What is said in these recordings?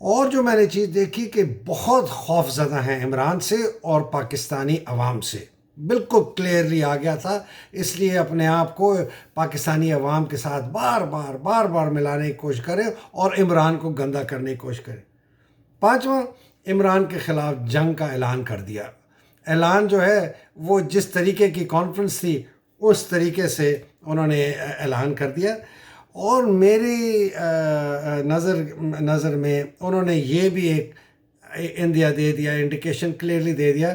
اور جو میں نے چیز دیکھی کہ بہت خوف زدہ ہیں عمران سے اور پاکستانی عوام سے، بالکل کلیئرلی آ گیا تھا، اس لیے اپنے آپ کو پاکستانی عوام کے ساتھ بار بار ملانے کی کوشش کرے اور عمران کو گندا کرنے کی کوشش کرے۔ پانچواں، عمران کے خلاف جنگ کا اعلان کر دیا۔ اعلان جو ہے وہ جس طریقے کی کانفرنس تھی اس طریقے سے انہوں نے اعلان کر دیا، اور میری نظر میں انہوں نے یہ بھی ایک اندیا دے دیا، انڈیکیشن کلیئرلی دے دیا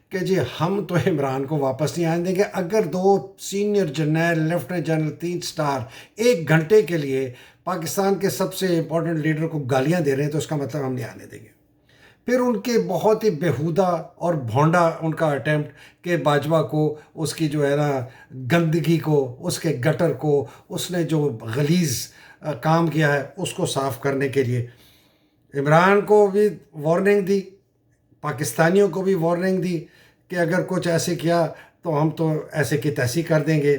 کہ جی ہم تو عمران کو واپس نہیں آنے دیں گے۔ اگر دو سینئر جرنیل، لیفٹنٹ جنرل، 3 سٹار 1 گھنٹے کے لیے پاکستان کے سب سے امپورٹنٹ لیڈر کو گالیاں دے رہے ہیں تو اس کا مطلب ہم نہیں آنے دیں گے۔ پھر ان کے بہت ہی بیہودہ اور بھونڈا ان کا اٹیمپٹ کہ باجوہ کو اس کی جو ہے نا گندگی کو، اس کے گٹر کو، اس نے جو غلیظ کام کیا ہے اس کو صاف کرنے کے لیے عمران کو بھی وارننگ دی، پاکستانیوں کو بھی وارننگ دی کہ اگر کچھ ایسے کیا تو ہم تو ایسے کی تیسی کر دیں گے۔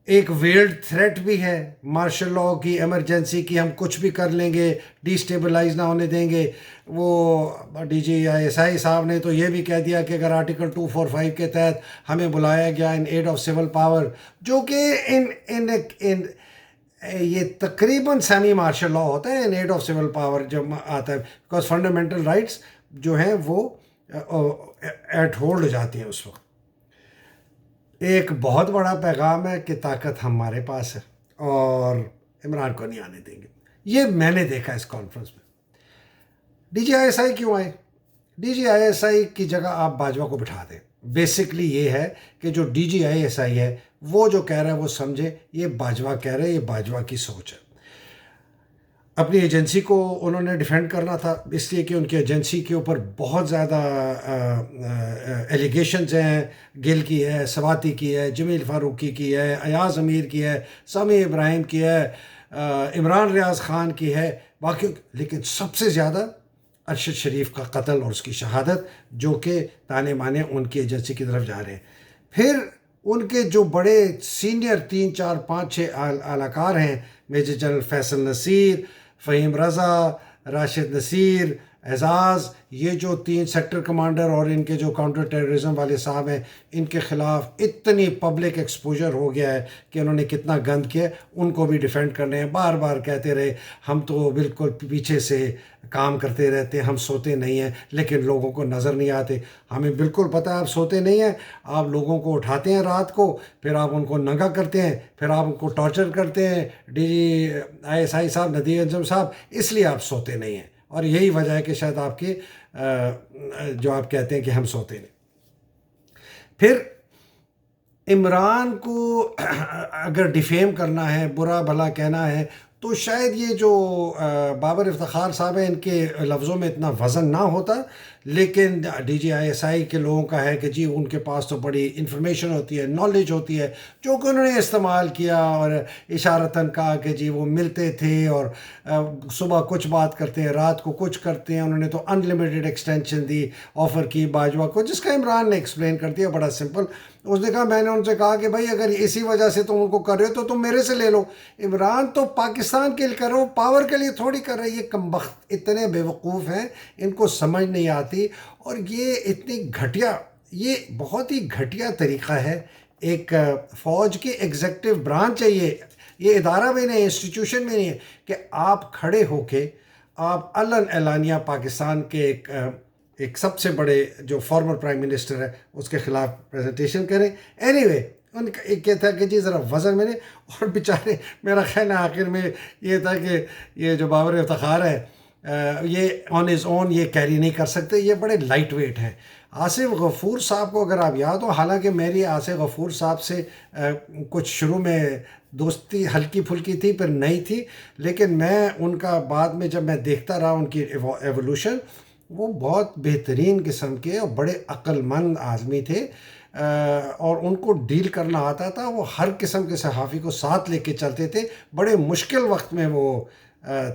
ایک ویلڈ تھریٹ بھی ہے مارشل لاء کی، ایمرجنسی کی، ہم کچھ بھی کر لیں گے، ڈی اسٹیبلائز نہ ہونے دیں گے۔ وہ ڈی جی ایس آئی صاحب نے تو یہ بھی کہہ دیا کہ اگر آرٹیکل 245 کے تحت ہمیں بلایا گیا ان ایڈ آف سول پاور، جو کہ ان یہ تقریباً سیمی مارشل لاء ہوتا ہے، ان ایڈ آف سول پاور جب آتا ہے، بیکاز فنڈامنٹل رائٹس جو ہیں وہ ایٹ ہولڈ ہو جاتی ہیں اس وقت۔ ایک بہت بڑا پیغام ہے کہ طاقت ہمارے پاس ہے اور عمران کو نہیں آنے دیں گے۔ یہ میں نے دیکھا اس کانفرنس میں۔ D G I S I کیوں آئے؟ D G I S I کی جگہ آپ باجوہ کو بٹھا دیں۔ بیسکلی یہ ہے کہ جو ڈی جی آئی ایس آئی ہے وہ جو کہہ رہا ہے وہ سمجھے یہ باجوہ کہہ رہے ہیں، یہ باجوہ کی سوچ ہے۔ اپنی ایجنسی کو انہوں نے ڈیفینڈ کرنا تھا، اس لیے کہ ان کی ایجنسی کے اوپر بہت زیادہ ایلیگیشنز ہیں، گل کی ہے، سواتی کی ہے، جمیل فاروقی کی ہے، ایاز امیر کی ہے، سامی ابراہیم کی ہے، عمران ریاض خان کی ہے، باقی، لیکن سب سے زیادہ ارشد شریف کا قتل اور اس کی شہادت، جو کہ تانے مانے ان کی ایجنسی کی طرف جا رہے ہیں۔ پھر ان کے جو بڑے سینئر 3 4 5 6 اہلکار ہیں، میجر جنرل فیصل نصیر، فہیم رضا، راشد نصیر، اعزاز، یہ جو 3 سیکٹر کمانڈر اور ان کے جو کاؤنٹر ٹیررزم والے صاحب ہیں، ان کے خلاف اتنی پبلک ایکسپوجر ہو گیا ہے کہ انہوں نے کتنا گند کیا، ان کو بھی ڈیفینڈ کرنے ہیں۔ بار بار کہتے رہے ہم تو بالکل پیچھے سے کام کرتے رہتے ہیں، ہم سوتے نہیں ہیں، لیکن لوگوں کو نظر نہیں آتے۔ ہمیں بالکل پتہ ہے آپ سوتے نہیں ہیں، آپ لوگوں کو اٹھاتے ہیں رات کو، پھر آپ ان کو ننگا کرتے ہیں، پھر آپ ان کو ٹارچر کرتے ہیں، ڈی جی آئی ایس آئی صاحب، ندیم انجم صاحب، اس لیے آپ سوتے نہیں ہیں، اور یہی وجہ ہے کہ شاید آپ کے جو آپ کہتے ہیں کہ ہم سوتے نہیں۔ پھر عمران کو اگر ڈیفیم کرنا ہے، برا بھلا کہنا ہے، تو شاید یہ جو بابر افتخار صاحب ہیں ان کے لفظوں میں اتنا وزن نہ ہوتا، لیکن ڈی جی آئی ایس آئی کے لوگوں کا ہے کہ جی ان کے پاس تو بڑی انفارمیشن ہوتی ہے، نالج ہوتی ہے، جو کہ انہوں نے استعمال کیا اور اشارتاً کہا کہ جی وہ ملتے تھے اور صبح کچھ بات کرتے ہیں، رات کو کچھ کرتے ہیں۔ انہوں نے تو ان لمیٹڈ ایکسٹینشن دی، آفر کی باجوہ کو، جس کا عمران نے ایکسپلین کر دیا بڑا سمپل۔ اس نے کہا، میں نے ان سے کہا کہ بھائی اگر اسی وجہ سے تم ان کو کر رہے ہو تو تم میرے سے لے لو۔ عمران تو پاکستان کے لیے کر رہے ہو، پاور کے لیے تھوڑی کر رہے۔ یہ کمبخت اتنے بیوقوف ہیں، ان کو سمجھ نہیں آتی، اور یہ اتنی گھٹیا، یہ بہت ہی گھٹیا طریقہ ہے۔ ایک فوج کی ایگزیکٹو برانچ ہے، یہ ادارہ بھی نہیں، انسٹیٹیوشن بھی نہیں ہے کہ آپ کھڑے ہو کے آپ علن اعلانیہ پاکستان کے ایک سب سے بڑے جو فارمر پرائم منسٹر ہے اس کے خلاف پریزنٹیشن کریں۔ اینی وے، ان کا ایک یہ تھا کہ جی ذرا وزن میں نے، اور بیچارے میرا خیال ہے آخر میں یہ تھا کہ یہ جو بابر افتخار ہے یہ آن ہز اون یہ کیری نہیں کر سکتے، یہ بڑے لائٹ ویٹ ہیں۔ آصف غفور صاحب کو اگر آپ یاد ہو، حالانکہ میری آصف غفور صاحب سے کچھ شروع میں دوستی ہلکی پھلکی تھی، پھر نہیں تھی، لیکن میں ان کا بعد میں جب میں دیکھتا رہا ان کی ایوولوشن، وہ بہت بہترین قسم کے اور بڑے عقل مند آدمی تھے، اور ان کو ڈیل کرنا آتا تھا۔ وہ ہر قسم کے صحافی کو ساتھ لے کے چلتے تھے، بڑے مشکل وقت میں وہ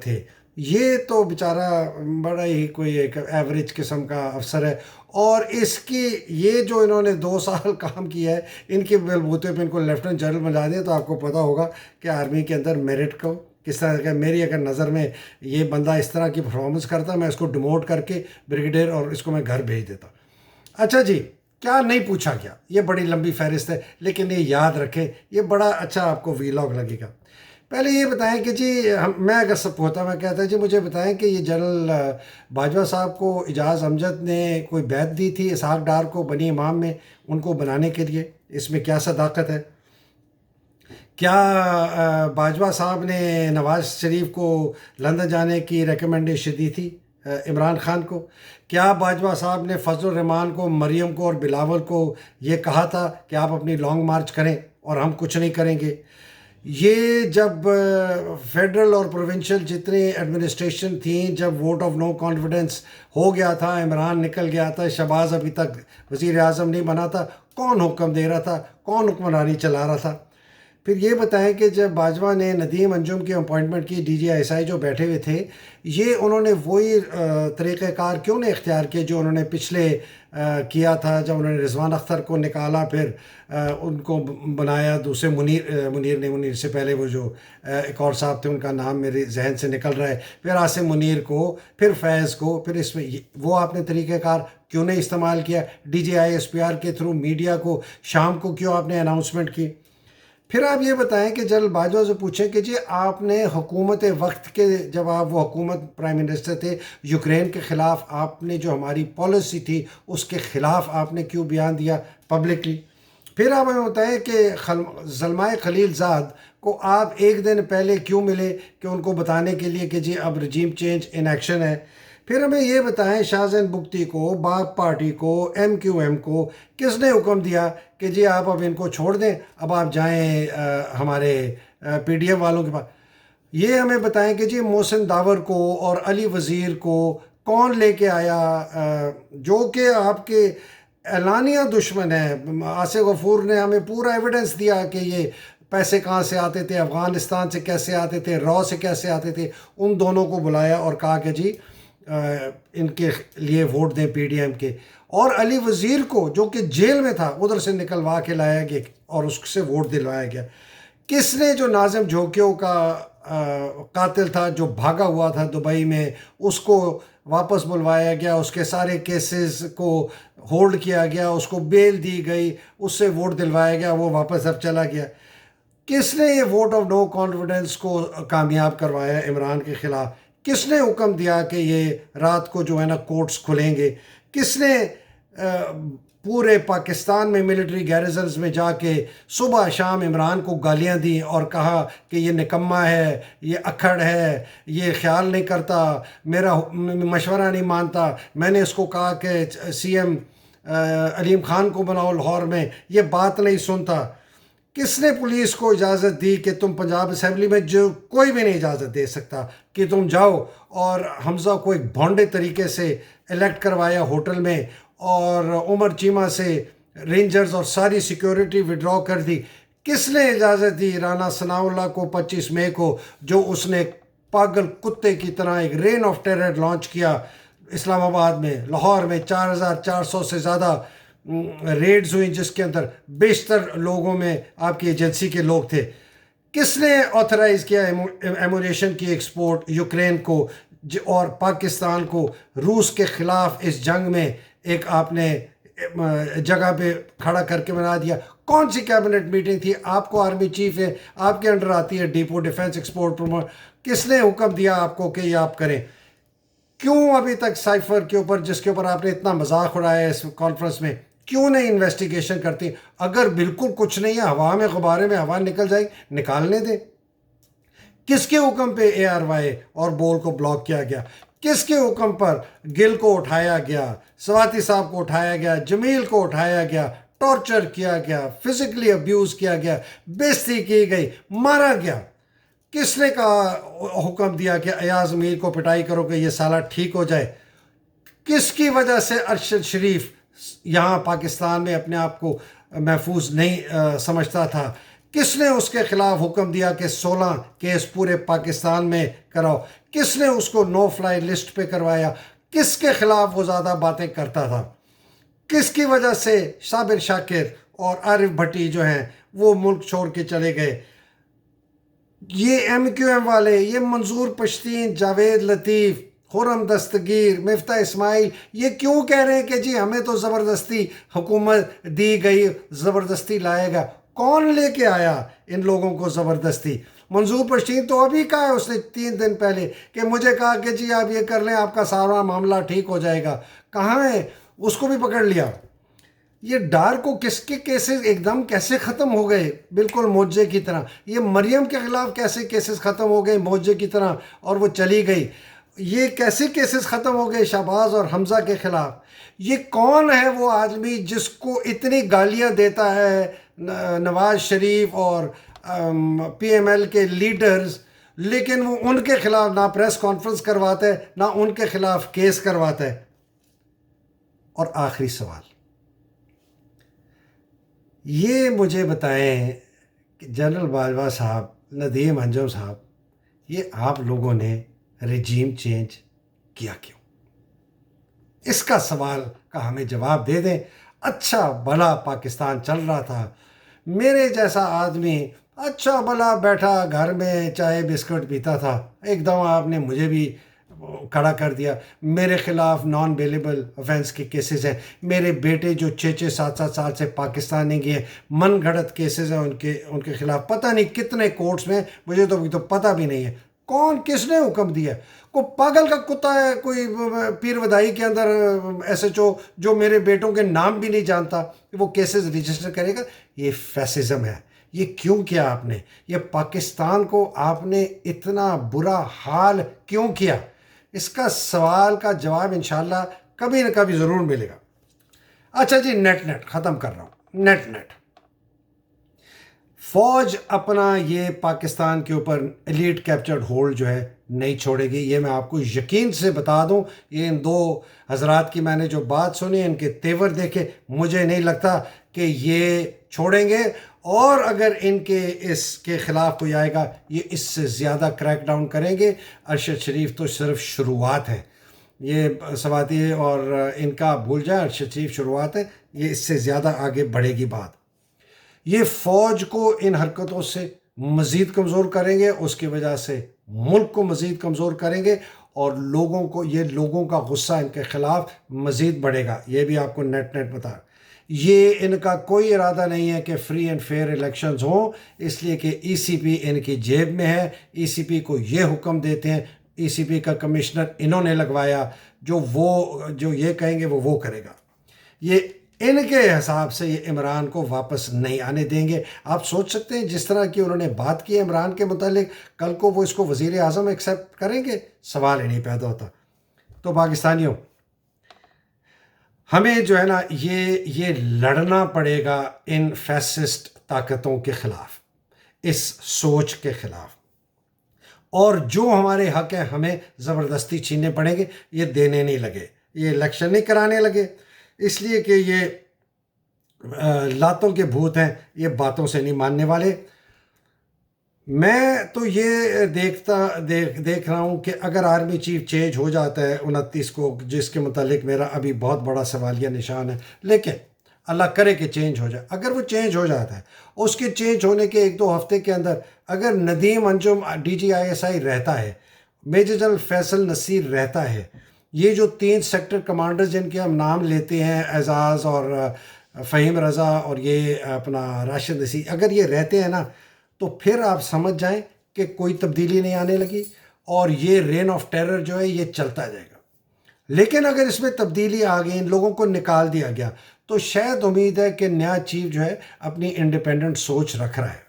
تھے۔ یہ تو بیچارہ بڑا ہی کوئی ایک ایوریج قسم کا افسر ہے، اور اس کی یہ جو انہوں نے 2 سال کام کیا ہے، ان کے بلبوتے پہ ان کو لیفٹنٹ جنرل بنا دیا، تو آپ کو پتہ ہوگا کہ آرمی کے اندر میرٹ کو کس طرح کہ میری اگر نظر میں یہ بندہ اس طرح کی پرفارمنس کرتا میں اس کو ڈیموٹ کر کے بریگیڈیئر اور اس کو میں گھر بھیج دیتا. اچھا جی، کیا نہیں پوچھا گیا، یہ بڑی لمبی فہرست ہے، لیکن یہ یاد رکھیں، یہ بڑا اچھا آپ کو ویلاگ لگے گا. پہلے یہ بتائیں کہ جی میں اگر سب ہوتا میں کہتا جی مجھے بتائیں کہ یہ جنرل باجوہ صاحب کو اعجاز امجد نے کوئی بیعت دی تھی اسحاق ڈار کو بنی امام میں ان کو بنانے کے لیے، اس میں کیا صداقت ہے؟ کیا باجوہ صاحب نے نواز شریف کو لندن جانے کی ریکمنڈیشن دی تھی عمران خان کو؟ کیا باجوہ صاحب نے فضل الرحمان کو، مریم کو اور بلاول کو یہ کہا تھا کہ آپ اپنی لانگ مارچ کریں اور ہم کچھ نہیں کریں گے؟ یہ جب فیڈرل اور پروونشل جتنی ایڈمنسٹریشن تھیں، جب ووٹ آف نو کانفیڈنس ہو گیا تھا، عمران نکل گیا تھا، شہباز ابھی تک وزیر اعظم نہیں بنا تھا، کون حکم دے رہا تھا، کون حکمرانی چلا رہا تھا؟ پھر یہ بتائیں کہ جب باجوہ نے ندیم انجم کی اپوائنٹمنٹ کی، ڈی جی آئی ایس آئی جو بیٹھے ہوئے تھے، یہ انہوں نے وہی طریقہ کار کیوں نہیں اختیار کیے جو انہوں نے پچھلے کیا تھا، جب انہوں نے رضوان اختر کو نکالا، پھر ان کو بنایا دوسرے منیر سے پہلے وہ جو ایک اور صاحب تھے ان کا نام میرے ذہن سے نکل رہا ہے، پھر عاصم منیر کو، پھر فیض کو، پھر اس میں وہ آپ نے طریقہ کار کیوں نہیں استعمال کیا؟ D G I S P R کے تھرو میڈیا کو شام کو کیوں آپ نے اناؤنسمنٹ کی؟ پھر آپ یہ بتائیں کہ جنرل باجوہ سے پوچھیں کہ جی آپ نے حکومت وقت کے جب آپ وہ حکومت پرائم منسٹر تھے، یوکرین کے خلاف آپ نے جو ہماری پالیسی تھی اس کے خلاف آپ نے کیوں بیان دیا پبلکلی؟ پھر آپ ہمیں بتائیں کہ زلمائے خلیل زاد کو آپ ایک دن پہلے کیوں ملے کہ ان کو بتانے کے لیے کہ جی اب رجیم چینج ان ایکشن ہے؟ پھر ہمیں یہ بتائیں شاہ زین بگٹی کو، باپ پارٹی کو، ایم کیو ایم کو کس نے حکم دیا کہ جی آپ اب ان کو چھوڑ دیں، اب آپ جائیں ہمارے پی ڈی ایم والوں کے پاس؟ یہ ہمیں بتائیں کہ جی محسن داور کو اور علی وزیر کو کون لے کے آیا، جو کہ آپ کے اعلانیہ دشمن ہے؟ آصف غفور نے ہمیں پورا ایویڈنس دیا کہ یہ پیسے کہاں سے آتے تھے، افغانستان سے کیسے آتے تھے، را سے کیسے آتے تھے. ان دونوں کو بلایا اور کہا کہ جی ان کے لیے ووٹ دیں پی ڈی ایم کے. اور علی وزیر کو جو کہ جیل میں تھا ادھر سے نکلوا کے لایا گیا اور اس سے ووٹ دلوایا گیا. کس نے جو ناظم جھوکیوں کا قاتل تھا جو بھاگا ہوا تھا دبئی میں، اس کو واپس بلوایا گیا، اس کے سارے کیسز کو ہولڈ کیا گیا، اس کو بیل دی گئی، اس سے ووٹ دلوایا گیا، وہ واپس اب چلا گیا. کس نے یہ ووٹ آف نو کانفیڈنس کو کامیاب کروایا عمران کے خلاف؟ کس نے حکم دیا کہ یہ رات کو جو ہے نا کورٹس کھلیں گے؟ کس نے پورے پاکستان میں ملٹری گیریزنز میں جا کے صبح شام عمران کو گالیاں دیں اور کہا کہ یہ نکمہ ہے، یہ اکھڑ ہے، یہ خیال نہیں کرتا، میرا مشورہ نہیں مانتا، میں نے اس کو کہا کہ سی ایم علیم خان کو بناؤ لاہور میں، یہ بات نہیں سنتا؟ کس نے پولیس کو اجازت دی کہ تم پنجاب اسمبلی میں، جو کوئی بھی نہیں اجازت دے سکتا، کہ تم جاؤ اور حمزہ کو ایک بھونڈے طریقے سے الیکٹ کروایا ہوٹل میں، اور عمر چیمہ سے رینجرز اور ساری سیکیورٹی وڈرا کر دی؟ کس نے اجازت دی رانا ثناء اللہ کو 25 مئی کو، جو اس نے پاگل کتے کی طرح ایک رین آف ٹیرر لانچ کیا اسلام آباد میں، لاہور میں 4400 سے زیادہ ریڈز ہوئیں جس کے اندر بیشتر لوگوں میں آپ کی ایجنسی کے لوگ تھے؟ کس نے آتھرائز کیا ایمونیشن کی ایکسپورٹ یوکرین کو اور پاکستان کو روس کے خلاف اس جنگ میں ایک آپ نے جگہ پہ کھڑا کر کے بنا دیا؟ کون سی کیبنٹ میٹنگ تھی؟ آپ کو آرمی چیف ہے، آپ کے انڈر آتی ہے ڈیپو ڈیفنس ایکسپورٹ پروموٹ، کس نے حکم دیا آپ کو کہ یہ آپ کریں؟ کیوں ابھی تک سائفر کے اوپر، جس کے اوپر آپ نے اتنا مذاق اڑایا ہے اس کانفرنس میں، کیوں نہیں انویسٹیگیشن کرتی؟ اگر بالکل کچھ نہیں ہے، ہوا میں غبارے میں ہوا نکل جائے، نکالنے دیں. کس کے حکم پہ اے آر وائی اور بول کو بلاک کیا گیا؟ کس کے حکم پر گل کو اٹھایا گیا، سواتی صاحب کو اٹھایا گیا، جمیل کو اٹھایا گیا، ٹارچر کیا گیا، فزیکلی ابیوز کیا گیا، بےعزتی کی گئی، مارا گیا؟ کس نے کہا حکم دیا کہ ایاز میر کو پٹائی کرو کہ یہ سالہ ٹھیک ہو جائے؟ کس کی وجہ سے ارشد شریف یہاں پاکستان میں اپنے آپ کو محفوظ نہیں سمجھتا تھا؟ کس نے اس کے خلاف حکم دیا کہ 16 کیس پورے پاکستان میں کراؤ؟ کس نے اس کو نو فلائی لسٹ پہ کروایا؟ کس کے خلاف وہ زیادہ باتیں کرتا تھا؟ کس کی وجہ سے صابر شاکر اور عارف بھٹی جو ہیں وہ ملک چھوڑ کے چلے گئے؟ یہ ایم کیو ایم والے، یہ منظور پشتین، جاوید لطیف، خرم دستگیر، مفتاح اسماعیل، یہ کیوں کہہ رہے ہیں کہ جی ہمیں تو زبردستی حکومت دی گئی، زبردستی لائے گا؟ کون لے کے آیا ان لوگوں کو زبردستی؟ منظور پشتین تو ابھی کہا ہے اس نے 3 دن پہلے کہ مجھے کہا کہ جی آپ یہ کر لیں آپ کا سارا معاملہ ٹھیک ہو جائے گا. کہاں ہے؟ اس کو بھی پکڑ لیا. یہ ڈارکو کس کے کیسز ایک دم کیسے ختم ہو گئے بالکل معجزے کی طرح؟ یہ مریم کے خلاف کیسے کیسز ختم ہو گئے معجزے کی طرح اور وہ چلی گئی؟ یہ کیسے کیسز ختم ہو گئے شہباز اور حمزہ کے خلاف؟ یہ کون ہے وہ آدمی جس کو اتنی گالیاں دیتا ہے نواز شریف اور پی ایم ایل کے لیڈرز، لیکن وہ ان کے خلاف نہ پریس کانفرنس کرواتا ہے نہ ان کے خلاف کیس کرواتا ہے؟ اور آخری سوال یہ مجھے بتائیں کہ جنرل باجوہ صاحب، ندیم انجم صاحب، یہ آپ لوگوں نے رجیم چینج کیا کیوں؟ اس کا سوال کا ہمیں جواب دے دیں. اچھا بھلا پاکستان چل رہا تھا، میرے جیسا آدمی اچھا بھلا بیٹھا گھر میں چائے بسکٹ پیتا تھا، ایک دم آپ نے مجھے بھی کھڑا کر دیا. میرے خلاف نان بیلیبل افینس کے کیسز ہیں، میرے بیٹے جو 6-7 سال سے پاکستان نہیں گئے، من گھڑت کیسز ہیں ان کے خلاف، پتہ نہیں کتنے کورٹس میں، مجھے تو ابھی تو پتہ بھی نہیں ہے کون کس نے حکم دیا. کوئی پاگل کا کتا ہے کوئی پیر ودائی کے اندر ایس ایچ او جو میرے بیٹوں کے نام بھی نہیں جانتا، وہ کیسز رجسٹر کرے گا؟ یہ فیسزم ہے. یہ کیوں کیا آپ نے؟ یہ پاکستان کو آپ نے اتنا برا حال کیوں کیا؟ اس کا سوال کا جواب انشاءاللہ کبھی نہ کبھی ضرور ملے گا. اچھا جی، نیٹ ختم کر رہا ہوں. نیٹ فوج اپنا یہ پاکستان کے اوپر ایلیٹ کیپچرڈ ہولڈ جو ہے نہیں چھوڑے گی، یہ میں آپ کو یقین سے بتا دوں. یہ ان دو حضرات کی میں نے جو بات سنی، ان کے تیور دیکھے، مجھے نہیں لگتا کہ یہ چھوڑیں گے. اور اگر ان کے اس کے خلاف کوئی آئے گا، یہ اس سے زیادہ کریک ڈاؤن کریں گے. ارشد شریف تو صرف شروعات ہے، یہ سواتی اور ان کا بھول جائیں، ارشد شریف شروعات ہے، یہ اس سے زیادہ آگے بڑھے گی بات. یہ فوج کو ان حرکتوں سے مزید کمزور کریں گے، اس کی وجہ سے ملک کو مزید کمزور کریں گے، اور لوگوں کا غصہ ان کے خلاف مزید بڑھے گا. یہ بھی آپ کو نیٹ بتا. یہ ان کا کوئی ارادہ نہیں ہے کہ فری اینڈ فیئر الیکشنز ہوں، اس لیے کہ ای سی پی ان کی جیب میں ہے. ای سی پی کو یہ حکم دیتے ہیں، ای سی پی کا کمشنر انہوں نے لگوایا، جو یہ کہیں گے وہ کرے گا. یہ ان کے حساب سے یہ عمران کو واپس نہیں آنے دیں گے. آپ سوچ سکتے ہیں جس طرح کی انہوں نے بات کی عمران کے متعلق، کل کو وہ اس کو وزیر اعظم ایکسیپٹ کریں گے؟ سوال ہی نہیں پیدا ہوتا. تو پاکستانیوں، ہمیں جو ہے نا یہ لڑنا پڑے گا ان فیسسٹ طاقتوں کے خلاف، اس سوچ کے خلاف. اور جو ہمارے حق ہیں ہمیں زبردستی چھیننے پڑیں گے. یہ دینے نہیں لگے، یہ الیکشن نہیں کرانے لگے، اس لیے کہ یہ لاتوں کے بھوت ہیں، یہ باتوں سے نہیں ماننے والے. میں تو یہ دیکھ رہا ہوں کہ اگر آرمی چیف چینج ہو جاتا ہے 29 کو، جس کے متعلق میرا ابھی بہت بڑا سوالیہ نشان ہے، لیکن اللہ کرے کہ چینج ہو جائے. اگر وہ چینج ہو جاتا ہے، اس کے چینج ہونے کے 1-2 ہفتے کے اندر اگر Nadeem Anjum D G I S I رہتا ہے، میجر جنرل فیصل نصیر رہتا ہے، یہ جو 3 سیکٹر کمانڈر جن کے ہم نام لیتے ہیں، اعزاز اور فہیم رضا اور یہ اپنا راشد نصیر، اگر یہ رہتے ہیں نا، تو پھر آپ سمجھ جائیں کہ کوئی تبدیلی نہیں آنے لگی، اور یہ رین آف ٹیرر جو ہے یہ چلتا جائے گا. لیکن اگر اس میں تبدیلی آ گئی، ان لوگوں کو نکال دیا گیا، تو شاید امید ہے کہ نیا چیف جو ہے اپنی انڈیپینڈنٹ سوچ رکھ رہا ہے.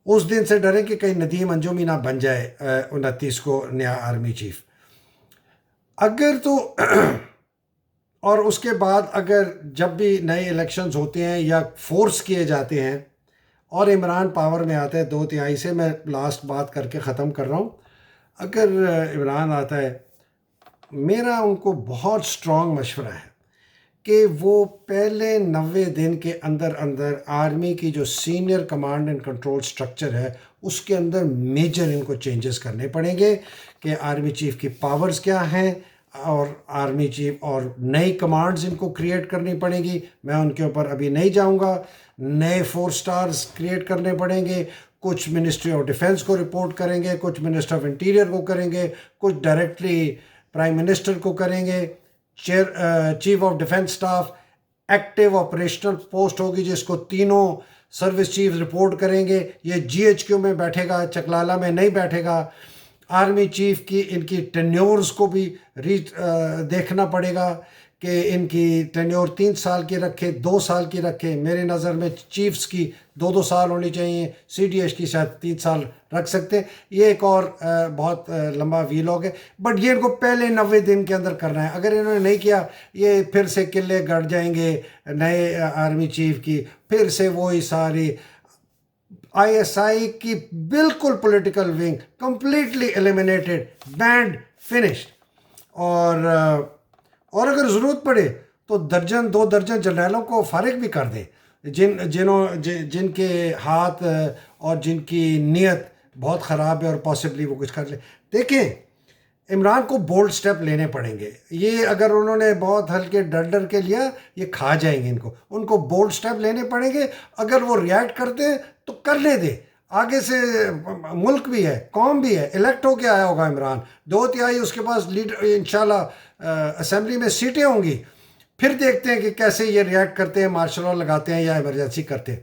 اس دن سے ڈریں کہ کہیں ندیم انجم ہی نہ بن جائے 29 کو نیا آرمی چیف. اگر تو اور اس کے بعد اگر جب بھی نئے الیکشنز ہوتے ہیں یا فورس کیے جاتے ہیں اور عمران پاور میں آتا ہے 2/3 سے، میں لاسٹ بات کر کے ختم کر رہا ہوں، اگر عمران آتا ہے، میرا ان کو بہت سٹرونگ مشورہ ہے کہ وہ پہلے 90 دن کے اندر آرمی کی جو senior command and control structure ہے اس کے اندر میجر ان کو چینجز کرنے پڑیں گے، کہ آرمی چیف کی پاورز کیا ہیں، اور آرمی چیف اور نئی کمانڈز ان کو کریٹ کرنی پڑیں گی. میں ان کے اوپر ابھی نہیں جاؤں گا. نئے 4 سٹارز کریٹ کرنے پڑیں گے، کچھ منسٹری آف ڈیفینس کو رپورٹ کریں گے، کچھ منسٹر آف انٹیریئر کو کریں گے، کچھ ڈائریکٹلی پرائم منسٹر کو کریں گے. Chief of defence staff active operational post ہوگی جس کو تینوں سروس چیف رپورٹ کریں گے. یہ جی ایچ کیو میں بیٹھے گا، چکلالہ میں نہیں بیٹھے گا. آرمی چیف کی ان کی ٹینیورز کو بھی دیکھنا پڑے گا کہ ان کی ٹینیور 3 سال کی رکھے، 2 سال کی رکھے. میرے نظر میں چیفز کی 2 سال ہونی چاہیے، سی ڈی ایس کی شاید 3 سال رکھ سکتے ہیں. یہ ایک اور بہت لمبا ویلاگ ہے، بٹ یہ ان کو پہلے 90 دن کے اندر کرنا ہے. اگر انہوں نے نہیں کیا یہ پھر سے قلعے گڑ جائیں گے نئے آرمی چیف کی، پھر سے وہی ساری آئی ایس آئی کی بالکل political wing completely eliminated, banned, finished. اور اگر ضرورت پڑے تو 2 درجن جرنیلوں کو فارغ بھی کر دے جن کے ہاتھ اور جن کی نیت بہت خراب ہے اور پاسبلی وہ کچھ کر لے. دیکھیں عمران کو بولڈ سٹیپ لینے پڑیں گے. یہ اگر انہوں نے بہت ہلکے ڈر کے لیا یہ کھا جائیں گے. ان کو بولڈ سٹیپ لینے پڑیں گے. اگر وہ ریئیکٹ کرتے ہیں تو کرنے دے. آگے سے ملک بھی ہے، قوم بھی ہے، الیکٹ ہو کے آیا ہوگا عمران، 2/3 اس کے پاس لیڈر انشاءاللہ اسمبلی میں سیٹیں ہوں گی. پھر دیکھتے ہیں کہ کیسے یہ ریئیکٹ کرتے ہیں، مارشل لا لگاتے ہیں یا ایمرجنسی کرتے ہیں.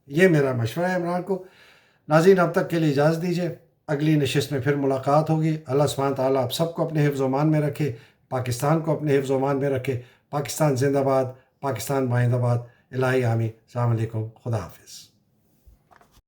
یہ میرا مشورہ ہے عمران کو. ناظرین اب تک کے لیے اجازت دیجیے، اگلی نشست میں پھر ملاقات ہوگی. اللہ سبحانہ تعالیٰ آپ سب کو اپنے حفظ و امان میں رکھے، پاکستان کو اپنے حفظ و امان میں رکھے. پاکستان زندہ باد، پاکستان بائندہ باد. الہی آمین. السلام علیکم، خدا حافظ.